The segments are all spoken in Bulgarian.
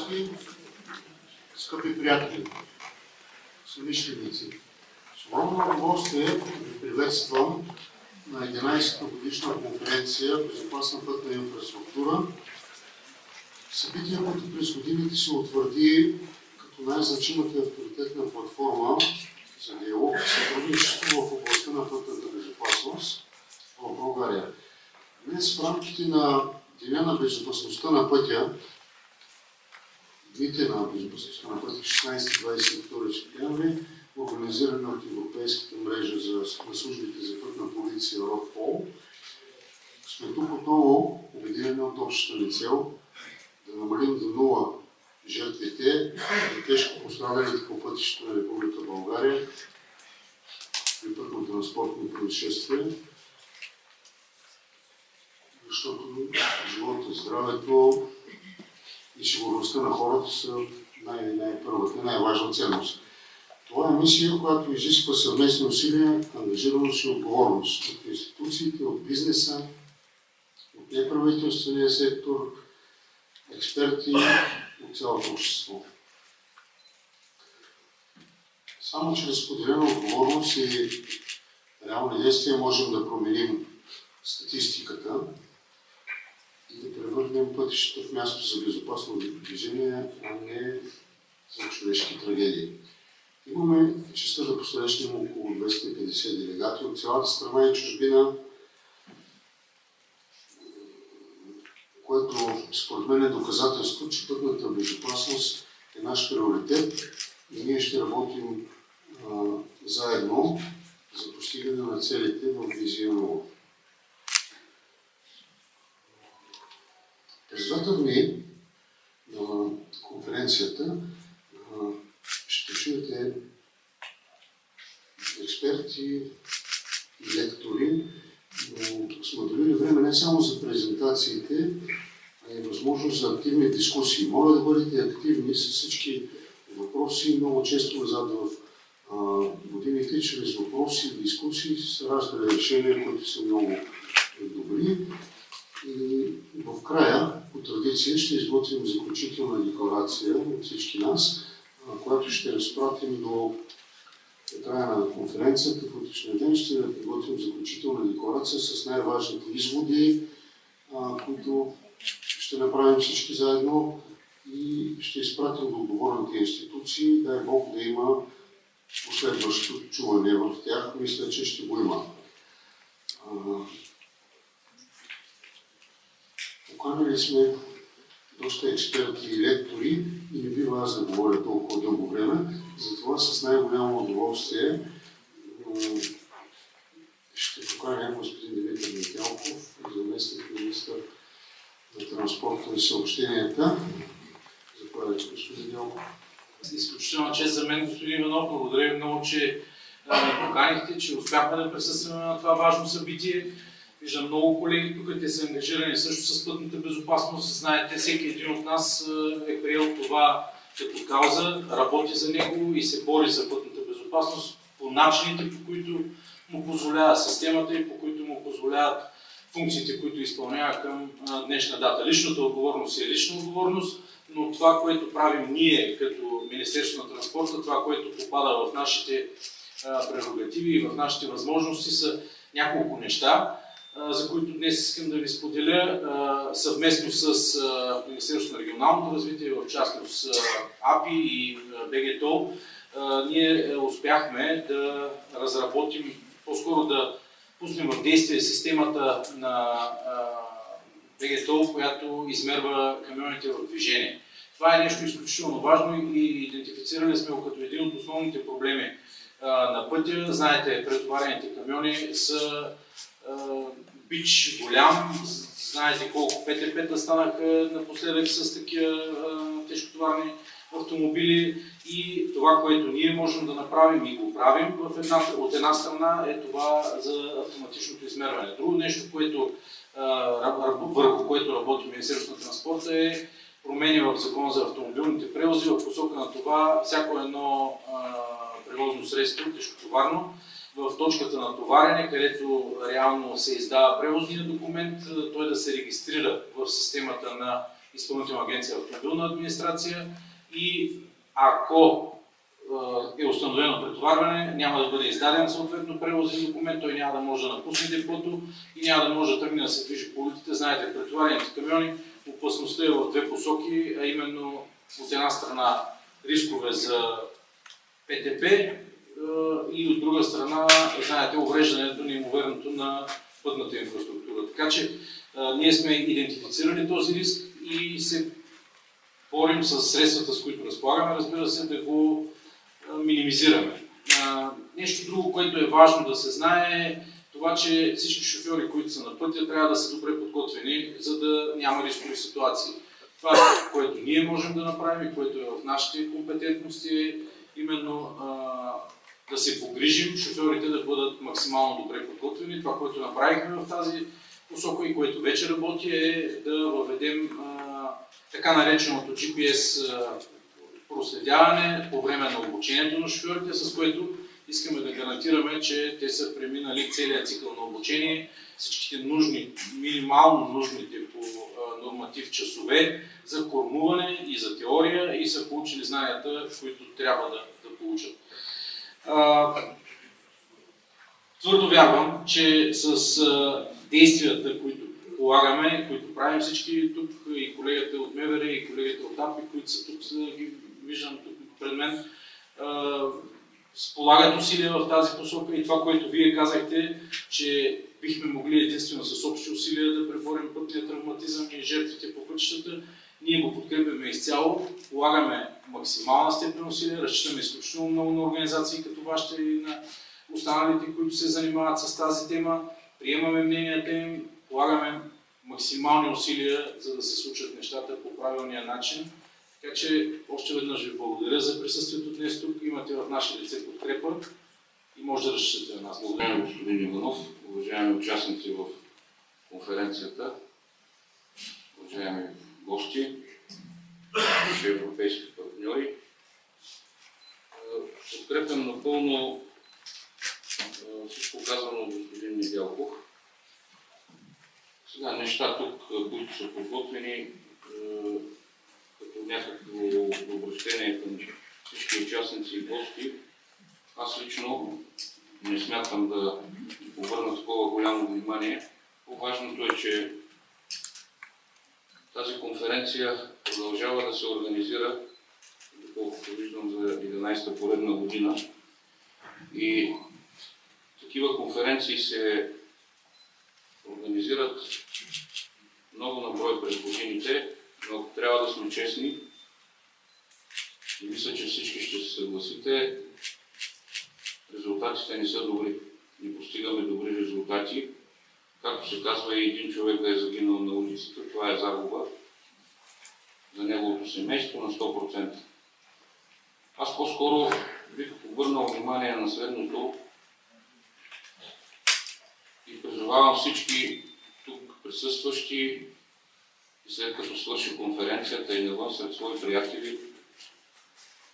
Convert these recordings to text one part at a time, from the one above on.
депутати, скъпи приятели, съмишленици! С огромно удоволствие ви приветствам на 11-та годишна конференция Безопасна пътна инфраструктура. Събитие, което през годините се утвърди като най-значимата и авторитетна платформа за диалог и сътрудничество в областта на пътната безопасност в България. Днес в рамките на Деня на безопасността на пътя, дните на безопасността на пътя 16-22 септември, организирана от Европейската мрежа на службите за пътна полиция РОДПОЛ, сме тук отново обединени от общата ни цел да намалим до нула жертвите и тежко пострадалите по пътищата на Република България при пътно-транспортни происшествия, защото живота, здравето и сигурността на хората са първата, най-важна ценност. Това е мисия, която изисква съвместни усилия, ангажираност и отговорност от институциите, от бизнеса, от неправителствения сектор, експерти, от цялото общество. Само чрез споделена отговорност и реални действия можем да променим статистиката и да превърнем пътищата в място за безопасно движение, а не за човешки трагедии. Имаме честта да посрещнем около 250 делегати от цялата страна и чужбина, което според мен е доказателство, че пътната безопасност е наш приоритет и ние ще работим заедно за постигане на целите в визия 0. През двата дни на конференцията ще чуете експерти и лектори, но сме отделили време не само за презентациите, а и възможност за активни дискусии. Моля да бъдете активни с всички въпроси. Много често назад в годините, чрез въпроси и дискусии се раждали решения, които са много добри. И в края, по традиция, ще изготвим заключителна декларация от всички нас, която ще разпратим до края на конференцията в утрешния ден. Ще подготвим заключителна декларация с най-важните изводи, които ще направим всички заедно и ще изпратим до отговорните институции. Дай Бог да има последващо чуване в тях. Мисля, че ще го има. Поканили сме доста експерти и лектори и не бива аз да говоря толкова дълго време. Затова с най-голямо удоволствие ще поканя господин Димитър Метелков, заместник-министър на транспорта и съобщенията. Заповядайте, господин Елков. Изключителна чест за мен, господин Иванов. Благодаря ви много, че ме поканихте, че успяхме да присъстваме на това важно събитие. Виждам много колеги тук, те са ангажирани също с пътната безопасност. Знаете, всеки един от нас е приел това като кауза, работи за него и се бори за пътната безопасност по начините, по които му позволява системата и по които му позволяват функциите, които изпълнява към днешна дата. Личната отговорност е лична отговорност, но това, което правим ние като Министерство на транспорта, това, което попада в нашите прерогативи и в нашите възможности, са няколко неща, за които днес искам да ви споделя съвместно с Министерството на регионалното развитие, в частност АПИ и БГТО. Ние успяхме да разработим, по-скоро да пуснем в действие системата на БГТО, която измерва камионите в движение. Това е нещо изключително важно и идентифицирали сме го като един от основните проблеми на пътя. Знаете, претоварените камиони са бич голям. Знаете колко ПТП-та станаха напоследък с такива тежкотоварни автомобили и това, което ние можем да направим и го правим от една страна е това за автоматичното измерване. Друго нещо, върху което работи Министерството на транспорта е промени в Закона за автомобилните превози в посока на това всяко едно превозно средство, тежкотоварно, в точката на товарене, където реално се издава превозния документ, той да се регистрира в системата на Изпълнителна агенция автомобилна администрация и ако е установено претоварване, няма да бъде издаден съответно превозен документ, той няма да може да напусне депото и няма да може да тръгне да се движи по улиците. Знаете, претоварените камиони, опасността е в две посоки, а именно от една страна рискове за ПТП и от друга страна, знаете, увреждането неимоверното на пътната инфраструктура. Така че ние сме идентифицирали този риск и се борим с средствата, с които разполагаме, разбира се, да го минимизираме. Нещо друго, което е важно да се знае, е това, че всички шофьори, които са на пътя, трябва да са добре подготвени, за да няма рискови ситуации. Това, което ние можем да направим и което е в нашите компетентности, е именно да се погрижим шофьорите да бъдат максимално добре подготвени. Това, което направихме в тази посока и което вече работи, е да въведем така нареченото GPS проследяване по време на обучението на шофьорите, с което искаме да гарантираме, че те са преминали целият цикъл на обучение, всичките нужни, минимално нужните по норматив часове за кормуване и за теория и са получили знанията, които трябва да получат. Твърдо вярвам, че с действията, които полагаме, които правим всички тук, и колегата от МВР, и колегата от АПИ, които са тук, ги виждам тук пред мен, полагат усилия в тази посока и това, което вие казахте, че бихме могли единствено с общи усилия да преборим пътния травматизъм и жертвите по пътищата, ние го подкрепяме изцяло, полагаме максимална степен усилия, разчитаме изключително много на организации като вашите и на останалите, които се занимават с тази тема, приемаме мненията им, полагаме максимални усилия, за да се случат нещата по правилния начин. Така че още веднъж ви благодаря за присъствието днес тук. Имате в наше лице подкрепа и може да разчитате на нас. Благодаря, господин Иванов, уважаеми участници в конференцията, уважаеми гости, наши европейски партньори. Подкрепям напълно всичко казано от господин Недялков. Сега неща тук, които са подготвени, като някакво обращение към всички участници и гости, аз лично не смятам да обърна такова голямо внимание. По-важното е, че тази конференция продължава да се организира, доколкото виждам, за 11-та поредна година. И такива конференции се организират много на брой през годините, но трябва да сме честни и мисля, че всички ще се съгласите, резултатите не са добри. Не постигаме добри резултати. Както се казва, и един човек да е загинал на улицата, това е загуба за неговото семейство на 100%. Аз по-скоро бих обърнал внимание на следното и призовавам всички тук присъстващи и след като свърши конференцията и навън сред свои приятели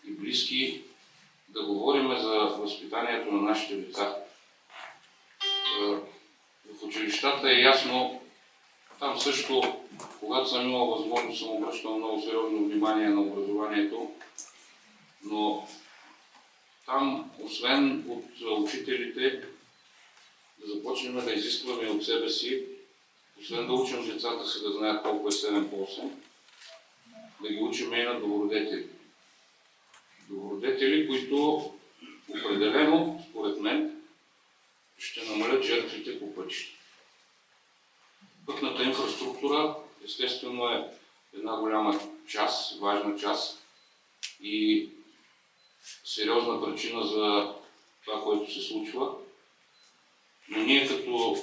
и близки да говорим за възпитанието на нашите деца. В училищата е ясно, там също, когато съм имал възможност, съм обръщал много сериозно внимание на образованието, но там, освен от учителите, да започнем да изискваме от себе си, освен да учим децата си да знаят колко е 7 по 8, да ги учим и на добродетели. Добродетели, които определено, според мен, ще намалят жертвите по пътища. Пътната инфраструктура, естествено, е една голяма част, важна част и сериозна причина за това, което се случва. Но ние като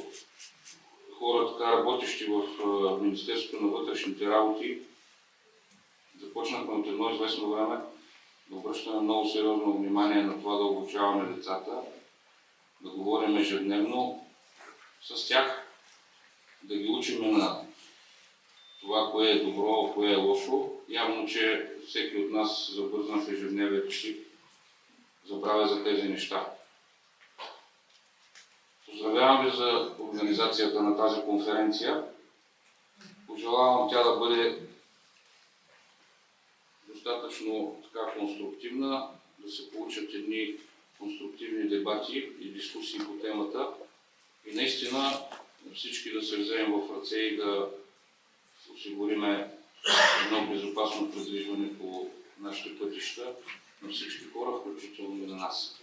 хора, така работещи в Министерството на вътрешните работи, започнахме от едно известно време да обръщаме много сериозно внимание на това да обучаваме децата, да говорим ежедневно с тях, да ги учим на това, кое е добро, кое е лошо. Явно, че всеки от нас забързна в ежедневието си, забравя за тези неща. Поздравявам ви за организацията на тази конференция. Пожелавам тя да бъде достатъчно така конструктивна, да се получат едни конструктивни дебати и дискусии по темата и наистина всички да се вземем в ръце и да осигуриме едно безопасно придвижване по нашите пътища на всички хора, включително и на нас.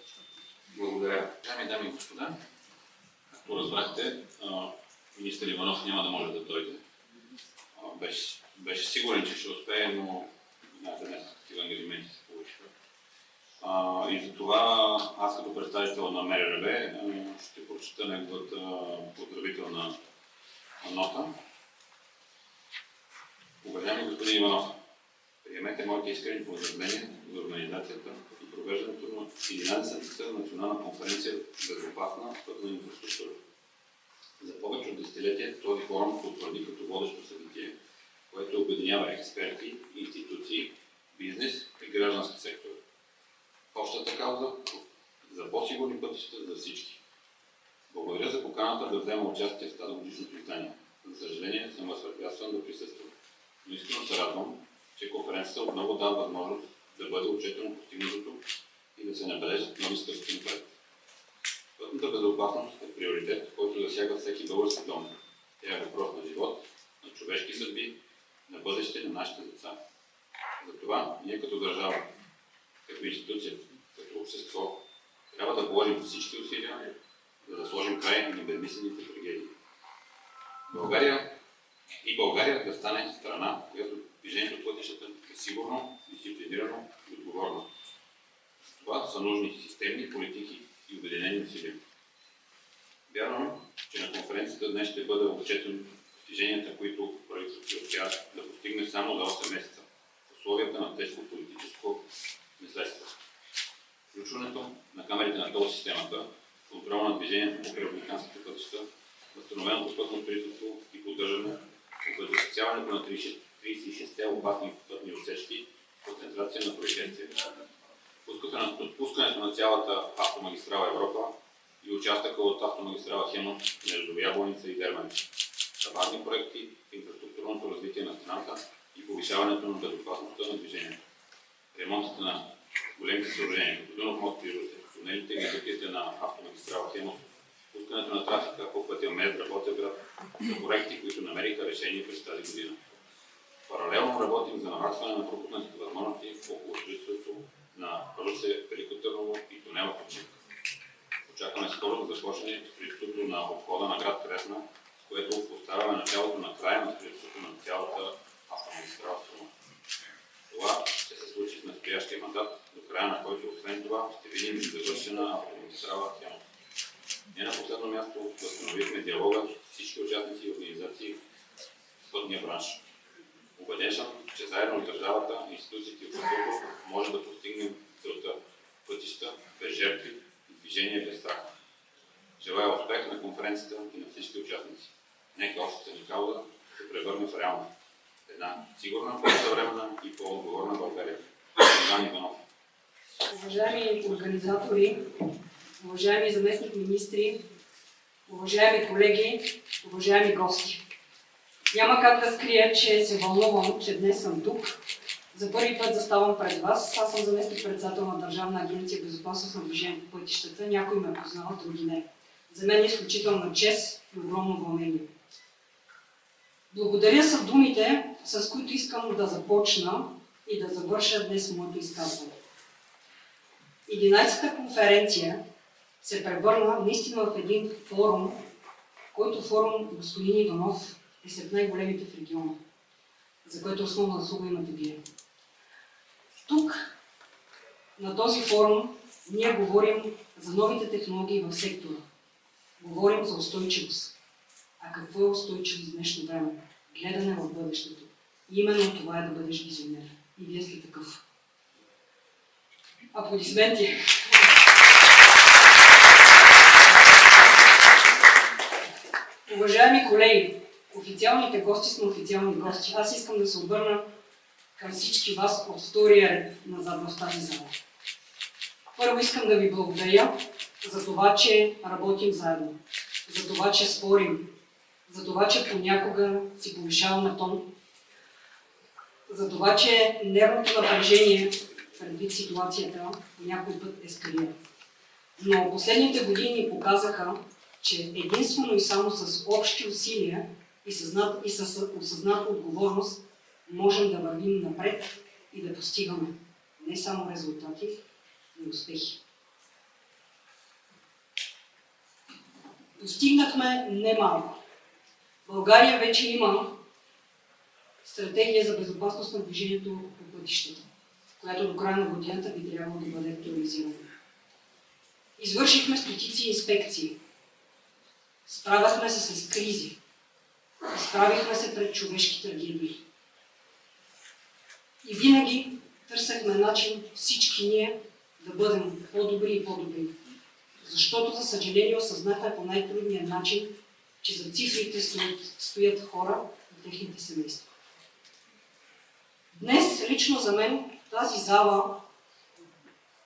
Благодаря. Уважаеми дами и господа, както разбрахте, министър Иванов няма да може да дойде. Беше сигурен, че ще успее, но днес такива ангажименти се получиха. И за това аз като представител на МРРБ ще прочета неговата поздравителна нота. Уважаеми господин Иванов, приемете моите искрени поздравления за организацията и провеждането на 11-та национална конференция Безопасна пътна инфраструктура. За повече от десетилетие този форум се утвърди като водещо събитие, което обединява експерти, институции, бизнес и граждански сектор. Общата кауза за по-сигурни пътища за всички. Благодаря за поканата да взема участие в тази годишното издание. За съжаление съм възпрепятстван да присъствам, но искрено се радвам, че конференцията отново дава възможност да бъде отчетено постигнатото и да се набележат нови стъпки напред. Пътната безопасност е приоритет, който засяга всеки български дом. Тя е въпрос на живот, на човешки съдби, на бъдеще на нашите деца. Затова ние като държава, като институция, като общество, трябва да положим всички усилия, за да сложим край на безмислените трагедии. България да стане страна, която движението по пътищата е сигурно, дисциплинирано и отговорно. Това са нужни системни политики и обединени усилия. Вярвам, че на конференцията днес ще бъде отчетено постиженията, които правителството успя да постигне само за 8 месеца в условията на тежко политическо наследство. Включването на камерите на тол системата, контрол на движението по републиканските пътища, възстановеното пътно строителство и поддържане, обезопасяването на 36-те опасни пътни отсечки, концентрация на происшествия. Отпускането на цялата автомагистрала Европа и участъка от автомагистрала Хемус между Ябланица и Дерманич. Важни проекти в инфраструктурното развитие на страната и повишаването на безопасността на движението. Ремонтите на големите съоръжения, като Дунав мост при Русе, тунелите и закритие на автомагистрала Хемус, пускането на трафика по пътя Мездра-Ботевград са проекти, които намериха решение през тази година. Паралелно работим за нарастване на пропуснатите възможности около строителството на Русе, Велико Търново и тунела Кочик. Очакваме скоро да започне строителството на обхода на град Кресна, с което поставяме началото на края на строителството на цялата автомагистрала Струма. Това ще се случи в настоящия мандат, до края на който освен това ще видим завършена автомагистрала Хемус. Не на последно място възстановихме диалога с всички участници и организации в пътния бранш. Убеден съм, че заедно с държавата, институциите и обществото може да постигнем целта пътища без жертви и движение без страх. Желая успех на конференцията и на всички участници. Нека общата ни кауза се превърне в реалност. Една сигурна, по-съвременна и по-отговорна България. Иван Иванов. Уважаеми организатори, уважаеми заместник министри, уважаеми колеги, уважаеми гости. Няма как да скрия, че се вълнувам, че днес съм тук. За първи път заставам пред вас. Аз съм заместник-председател на Държавна агенция безопасност на движение по пътищата. Някои ме познават, други не. За мен е изключителна чест и огромно вълнение. Благодаря са думите, с които искам да започна и да завърша днес моето изказване. 11-та конференция се превърна наистина в един форум, който форум, господин Иванов, е сред най-големите в региона, за което основна заслуга имате вие. Тук, на този форум, ние говорим за новите технологии в сектора. Говорим за устойчивост. А какво е устойчивост в днешно време? Гледане в бъдещето. И именно това е да бъдеш визионер. И вие сте такъв. Аплодисменти! Уважаеми колеги, официалните гости сме официални гости. Аз искам да се обърна към всички вас от втория ред назад в тази зала. Първо искам да ви благодаря за това, че работим заедно, за това, че спорим, за това, че понякога си повишаваме тон. за това, че нервното напрежение предвид ситуацията по някой път ескалира. Но последните години показаха, че единствено и само с общи усилия и с осъзната отговорност можем да вървим напред и да постигаме не само резултати, но и успехи. Постигнахме немалко. България вече има стратегия за безопасност на движението по пътищата, която до края на годината би трябвало да бъде актуализирана. Извършихме стотици инспекции. Справяхме се с кризи. Изправихме се пред човешки трагедии. И винаги търсехме начин всички ние да бъдем по-добри и по-добри. Защото, за съжаление, осъзнахме по най-трудния начин, че за цифрите стоят хора и техните семейства. Днес, лично за мен, тази зала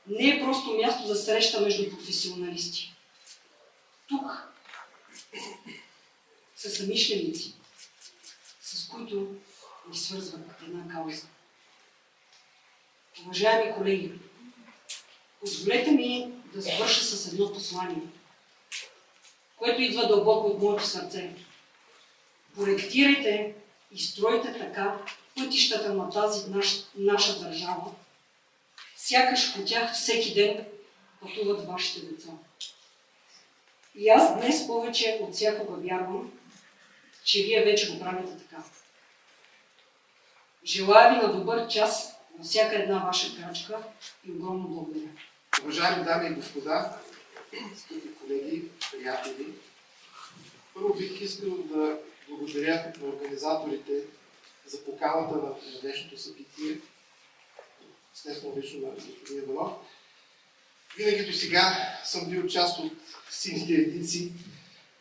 не е просто място за среща между професионалисти. Тук са съмишленици, с които ни свързват една кауза. Уважаеми колеги, позволете ми да завърша с едно послание, което идва дълбоко от моето сърце. Проектирайте и стройте така пътищата на тази наша държава, сякаш по тях всеки ден пътуват вашите деца. И аз днес повече от всякога вярвам, че вие вече го правите така. Желая ви на добър час на всяка една ваша крачка и огромно благодаря. Уважаеми дами и господа, скъпи колеги, приятели, първо бих искал да благодаря на организаторите за поканата на днешното събитие, естествено лично на господин Иванов. Винаги до сега съм бил част от сините редици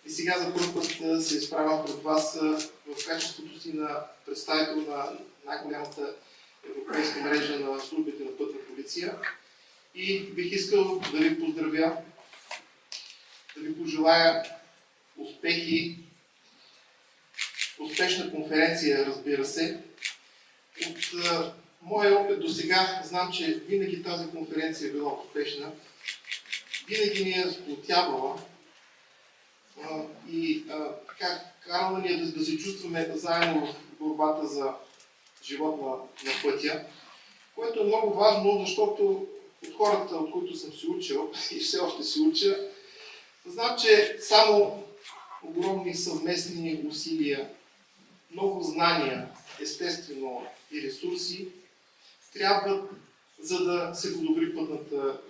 и сега за първ път се изправям пред вас в качеството си на представител на най-голямата европейска мрежа на службите на пътна полиция. И бих искал да ви поздравя, да ви пожелая успехи, успешна конференция, разбира се. От моя опит до сега знам, че винаги тази конференция е била успешна, винаги ни е сплотявала и карала ни е да се чувстваме заедно в борбата за живот на пътя, което е много важно, защото от хората, от които съм се учил и все още се уча, знам, че само огромни съвместни усилия, много знания, естествено и ресурси, трябват, за да се подобри пътната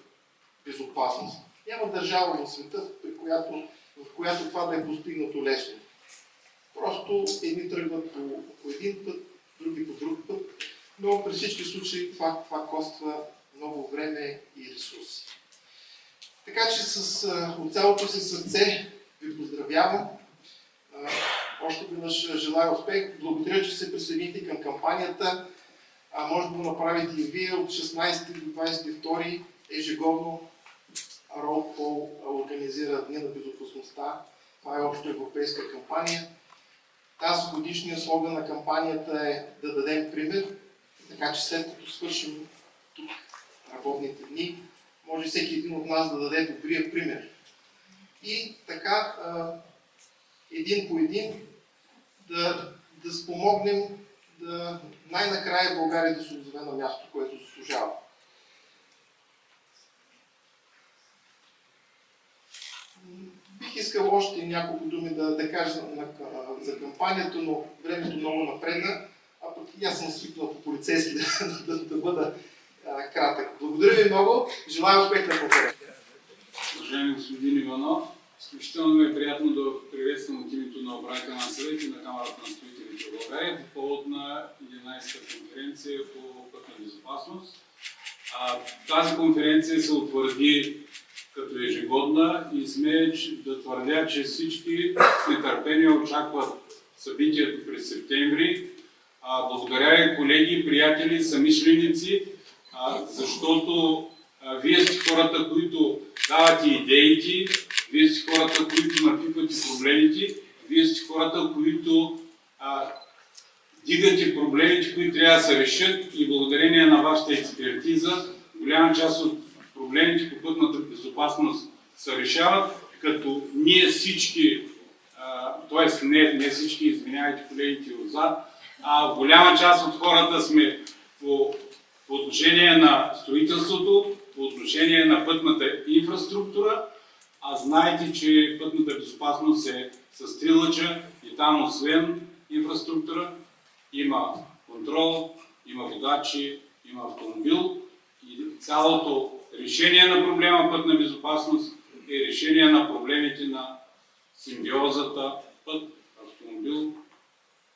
безопасност. Няма държава в света, в която това да е постигнато лесно. Просто едни тръгват по един път, други по друг път, но при всички случаи това коства много време и ресурси. Така че от цялото си сърце ви поздравявам. Още веднъж желая успех. Благодаря, че се присъедините към кампанията. Може да го направите и вие от 16 до 22 ежегодно. Roadpol организира Дни на безопасността. Това е общо европейска кампания. Тази годишния слоган на кампанията е да дадем пример, така че след като свършим тук работните дни, може всеки един от нас да даде добрия пример. И така, един по един, да спомогнем най-накрая България да се озове на място, което заслужава. Бих искал още няколко думи да кажа за кампанията, но времето много напредна, а пък и аз съм свикнал по полицейски да бъда кратък. Благодаря ви много, желая успех на конференцията. Уважаеми господин Иванов, изключително ми е приятно да приветствам от името на управителния съвет и на Камарата на строителите в България по повод на 11-та конференция по пътна безопасност. Тази конференция се утвърди като ежегодна и смея да твърдя, че всички с нетърпение очакват събитието през септември. Благодаря ви, колеги, приятели, съмишленици, защото вие сте хората, които давате идеите, вие сте хората, които напипвате проблемите, вие сте хората, които дигате проблемите, които трябва да се решат и благодарение на вашата експертиза, голяма част от проблемите по пътната безопасност се решават, като ние всички, т.е. не всички, извинявайте колегите отзад, а голяма част от хората сме по отношение на строителството, по отношение на пътната инфраструктура, а знаете, че пътната безопасност е с 3 лъча и там освен инфраструктура има контрол, има водачи, има автомобил и цялото решение на проблема пътна безопасност е решение на проблемите на симбиозата път, автомобил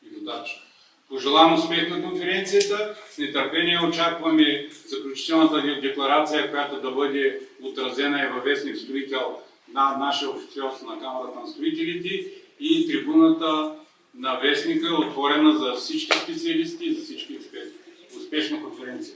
и водач. Пожелавам успех на конференцията. С нетърпение очакваме заключителната декларация, която да бъде отразена и във вестник Строител на нашия официозство на Камарата на строителите и трибуната на вестника е отворена за всички специалисти и за всички експерти. Успешна конференция!